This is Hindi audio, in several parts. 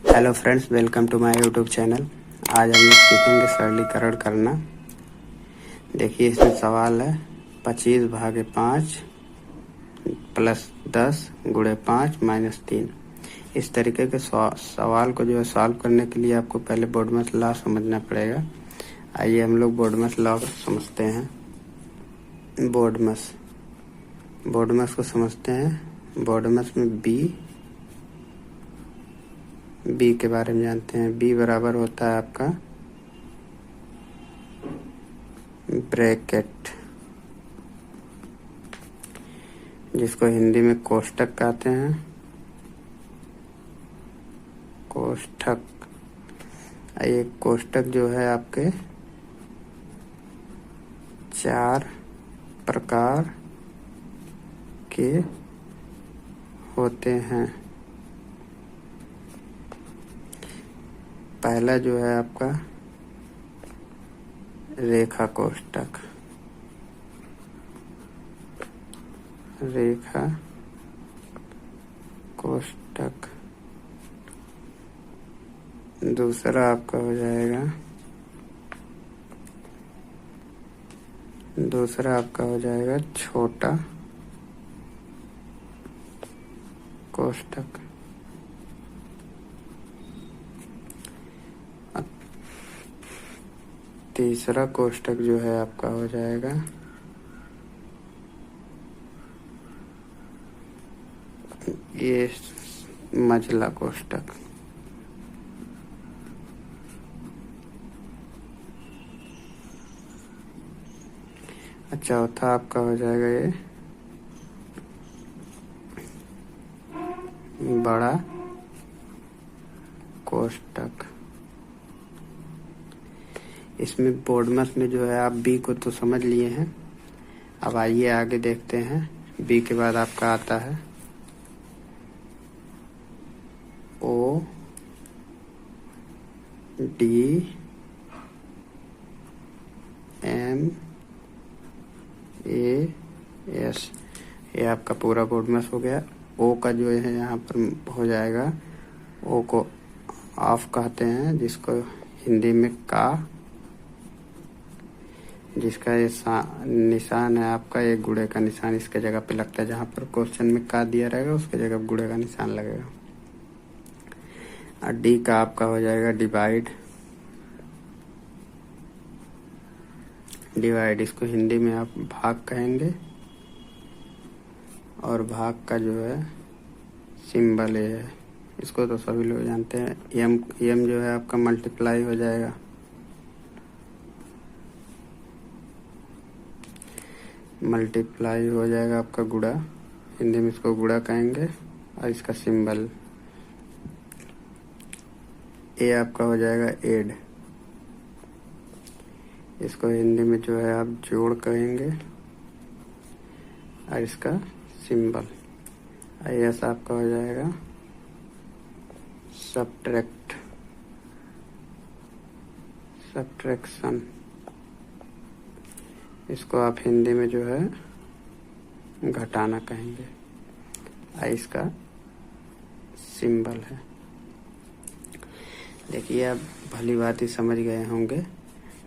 Hello friends, welcome to my YouTube channel. आज हम लोग सीखेंगे सरलीकरण करना। देखिए, इसमें सवाल है 25/5 प्लस 10 गुणे 5 माइनस 3। इस तरीके के सवाल को जो है सॉल्व करने के लिए आपको पहले बोडमस लॉ समझना पड़ेगा। आइए हम लोग बोडमस लॉ समझते हैं। बोडमस को समझते हैं। बोडमस में बी के बारे में जानते हैं। बी बराबर होता है आपका ब्रैकेट, जिसको हिंदी में कोष्ठक कहते हैं। कोष्ठक, ये कोष्ठक जो है आपके 4 प्रकार के होते हैं। पहला जो है आपका रेखा कोष्ठक। दूसरा आपका हो जाएगा छोटा कोष्ठक। तीसरा कोष्ठक जो है आपका हो जाएगा ये मझला कोष्ठक। चौथा आपका हो जाएगा ये बड़ा कोष्ठक। इसमें बोडमस में जो है आप बी को तो समझ लिए हैं। अब आइए आगे देखते हैं। बी के बाद आपका आता है O D M A S. ये आपका पूरा बोडमस हो गया। ओ का जो है यहाँ पर हो जाएगा, ओ को ऑफ कहते हैं, जिसको हिंदी में का, जिसका ये निशान है आपका एक गुणे का निशान इसके जगह पे लगता है। जहाँ पर क्वेश्चन में का दिया रहेगा उसके जगह गुणे का निशान लगेगा। और डी का आपका हो जाएगा डिवाइड, इसको हिंदी में आप भाग कहेंगे। और भाग का जो है सिंबल ये है, इसको तो सभी लोग जानते हैं। यम जो है आपका मल्टीप्लाई हो जाएगा। आपका गुणा, हिंदी में इसको गुणा कहेंगे। और इसका सिंबल ए आपका हो जाएगा एड, इसको हिंदी में जो है आप जोड़ कहेंगे। और इसका सिंबल एस आपका हो जाएगा सब्ट्रैक्शन, इसको आप हिंदी में जो है घटाना कहेंगे। और इसका सिंबल है। देखिए, आप भली बात ही समझ गए होंगे।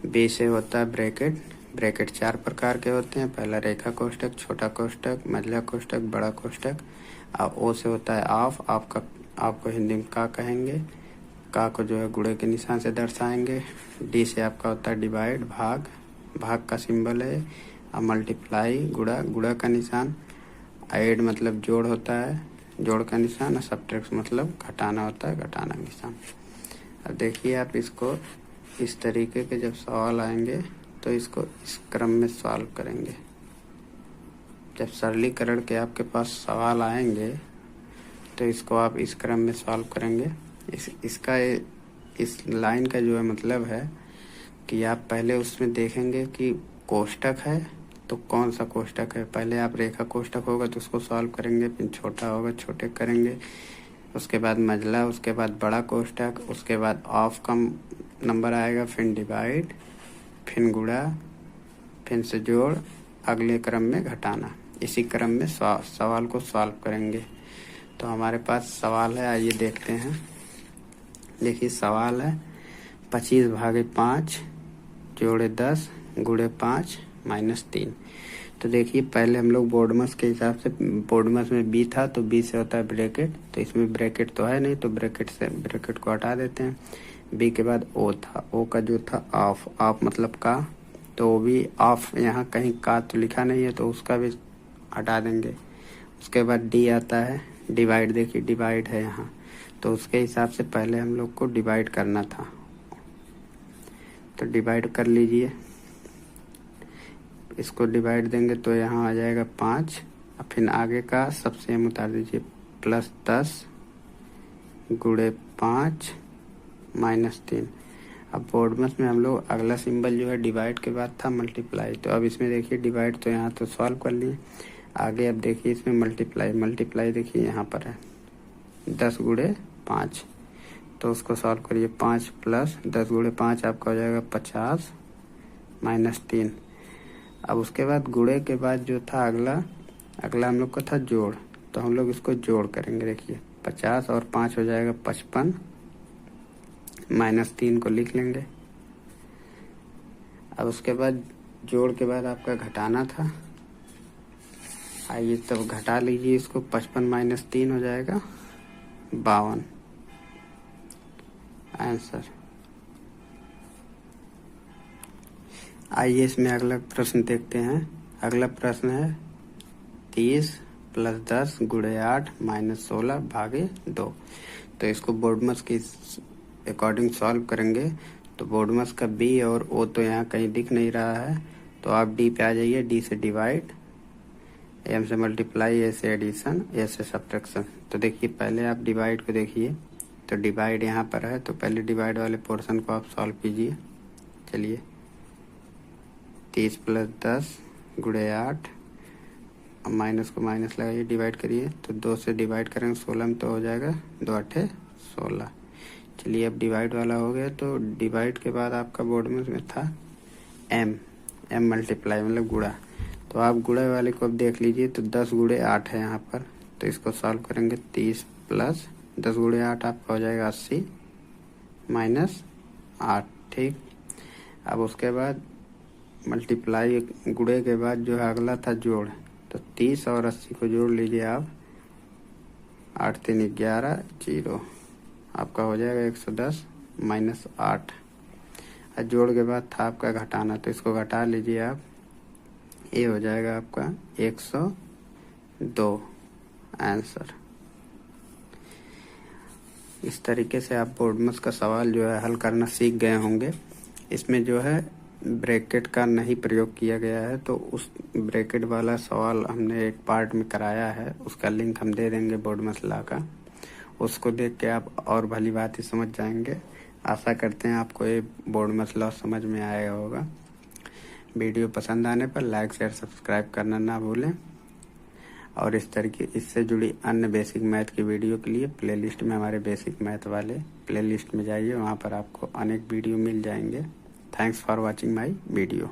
बी से होता है ब्रैकेट 4 प्रकार के होते हैं। पहला रेखा कोष्ठक, छोटा कोष्ठक, मझला कोष्ठक, बड़ा कोष्ठक। और ओ से होता है ऑफ, आपको हिंदी में का कहेंगे। का को जो है गुणे के निशान से दर्शाएंगे। डी से आपका होता है डिवाइड, भाग का सिंबल है। और मल्टीप्लाई गुणा का निशान। ऐड मतलब जोड़ होता है, जोड़ का निशान। और सब्ट्रैक्ट मतलब घटाना होता है, घटाना निशान। अब देखिए, आप इसको इस तरीके के जब सवाल आएंगे तो इसको इस क्रम में सॉल्व करेंगे। जब सरलीकरण के आपके पास सवाल आएंगे तो इसको आप इस क्रम में सॉल्व करेंगे। इस लाइन का जो है मतलब है कि आप पहले उसमें देखेंगे कि कोष्ठक है तो कौन सा कोष्ठक है। पहले आप रेखा कोष्ठक होगा तो उसको सॉल्व करेंगे, फिर छोटा होगा छोटे करेंगे, उसके बाद मझला, उसके बाद बड़ा कोष्ठक, उसके बाद ऑफ का नंबर आएगा, फिर डिवाइड, फिर गुणा, फिर से जोड़, अगले क्रम में घटाना। इसी क्रम में सवाल को सॉल्व करेंगे। तो हमारे पास सवाल है, आइए देखते हैं। देखिए सवाल है 25/5 जोड़े 10 गुणे 5 -3। तो देखिए पहले हम लोग बोर्डमस के हिसाब से, बोर्डमस में बी था तो बी से होता है ब्रैकेट, तो इसमें ब्रैकेट तो है नहीं तो ब्रैकेट को हटा देते हैं। बी के बाद ओ था, ओ का जो था ऑफ, ऑफ मतलब का, तो वो भी ऑफ, यहाँ कहीं का तो लिखा नहीं है तो उसका भी हटा देंगे। उसके बाद डी आता है डिवाइड, देखिए डिवाइड है यहाँ, तो उसके हिसाब से पहले हम लोग को डिवाइड करना था, तो डिवाइड कर लीजिए। इसको डिवाइड देंगे तो यहाँ आ जाएगा 5, अब फिर आगे का सब सेम उतार दीजिए, +10 गुणे 5 -3। अब बोर्डमस में हम लोग अगला सिंबल जो है डिवाइड के बाद था मल्टीप्लाई, तो अब इसमें देखिए डिवाइड तो यहाँ तो सॉल्व कर लिए, आगे अब देखिए इसमें मल्टीप्लाई देखिए यहाँ पर है 10 गुणे 5, तो उसको सॉल्व करिए। 5 + 10 गुणे 5 आपका हो जाएगा 50 -3। अब उसके बाद गुणे के बाद जो था अगला हम लोग का था जोड़, तो हम लोग इसको जोड़ करेंगे। देखिए 50 और 5 हो जाएगा 55, -3 को लिख लेंगे। अब उसके बाद जोड़ के बाद आपका घटाना था, आइए तब घटा लीजिए इसको, 55 - 3 हो जाएगा 52 आंसर। आइए इसमें अगला प्रश्न देखते हैं। अगला प्रश्न है 30 + 10 गुणे 8 -16 भागे 2। तो इसको बोर्डमस के अकॉर्डिंग सॉल्व करेंगे। तो बोर्डमस का बी और ओ तो यहाँ कहीं दिख नहीं रहा है, तो आप डी पे आ जाइए। डी से डिवाइड, एम से मल्टीप्लाई, ए से एडिशन, ए से सब्ट्रैक्शन। तो देखिए पहले आप डिवाइड को देखिए, तो डिवाइड यहाँ पर है, तो पहले डिवाइड वाले पोर्शन को आप सॉल्व कीजिए। चलिए 30 + 10 गुणे 8, अब माइनस को माइनस लगाइए, डिवाइड करिए, तो 2 से डिवाइड करेंगे 16 में तो हो जाएगा 2 8 16। चलिए अब डिवाइड वाला हो गया, तो डिवाइड के बाद आपका बोर्ड में था एम मल्टीप्लाई मतलब गुणा, तो आप गुणे वाले को अब देख लीजिए, तो 10 गुणे 8 है यहाँ पर, तो इसको सॉल्व करेंगे। 30 + 10 गुणे 8 आपका हो जाएगा 80 -8, ठीक। अब उसके बाद मल्टीप्लाई गुणे के बाद जो है अगला था जोड़, तो 30 और 80 को जोड़ लीजिए आप, 8 3 11 0, आपका हो जाएगा 110 -8। और जोड़ के बाद था आपका घटाना, तो इसको घटा लीजिए आप, ये हो जाएगा आपका 102 आंसर। इस तरीके से आप बोर्डमस का सवाल जो है हल करना सीख गए होंगे। इसमें जो है ब्रैकेट का नहीं प्रयोग किया गया है, तो उस ब्रैकेट वाला सवाल हमने एक पार्ट में कराया है, उसका लिंक हम दे देंगे बोर्डमस लॉ का, उसको देख के आप और भली बात ही समझ जाएंगे। आशा करते हैं आपको ये बोर्डमस लॉ समझ में आया होगा। वीडियो पसंद आने पर लाइक शेयर सब्सक्राइब करना ना भूलें, और इस तरीके इससे जुड़ी अन्य बेसिक मैथ की वीडियो के लिए प्लेलिस्ट में हमारे बेसिक मैथ वाले प्लेलिस्ट में जाइए, वहाँ पर आपको अनेक वीडियो मिल जाएंगे। Thanks for watching my video.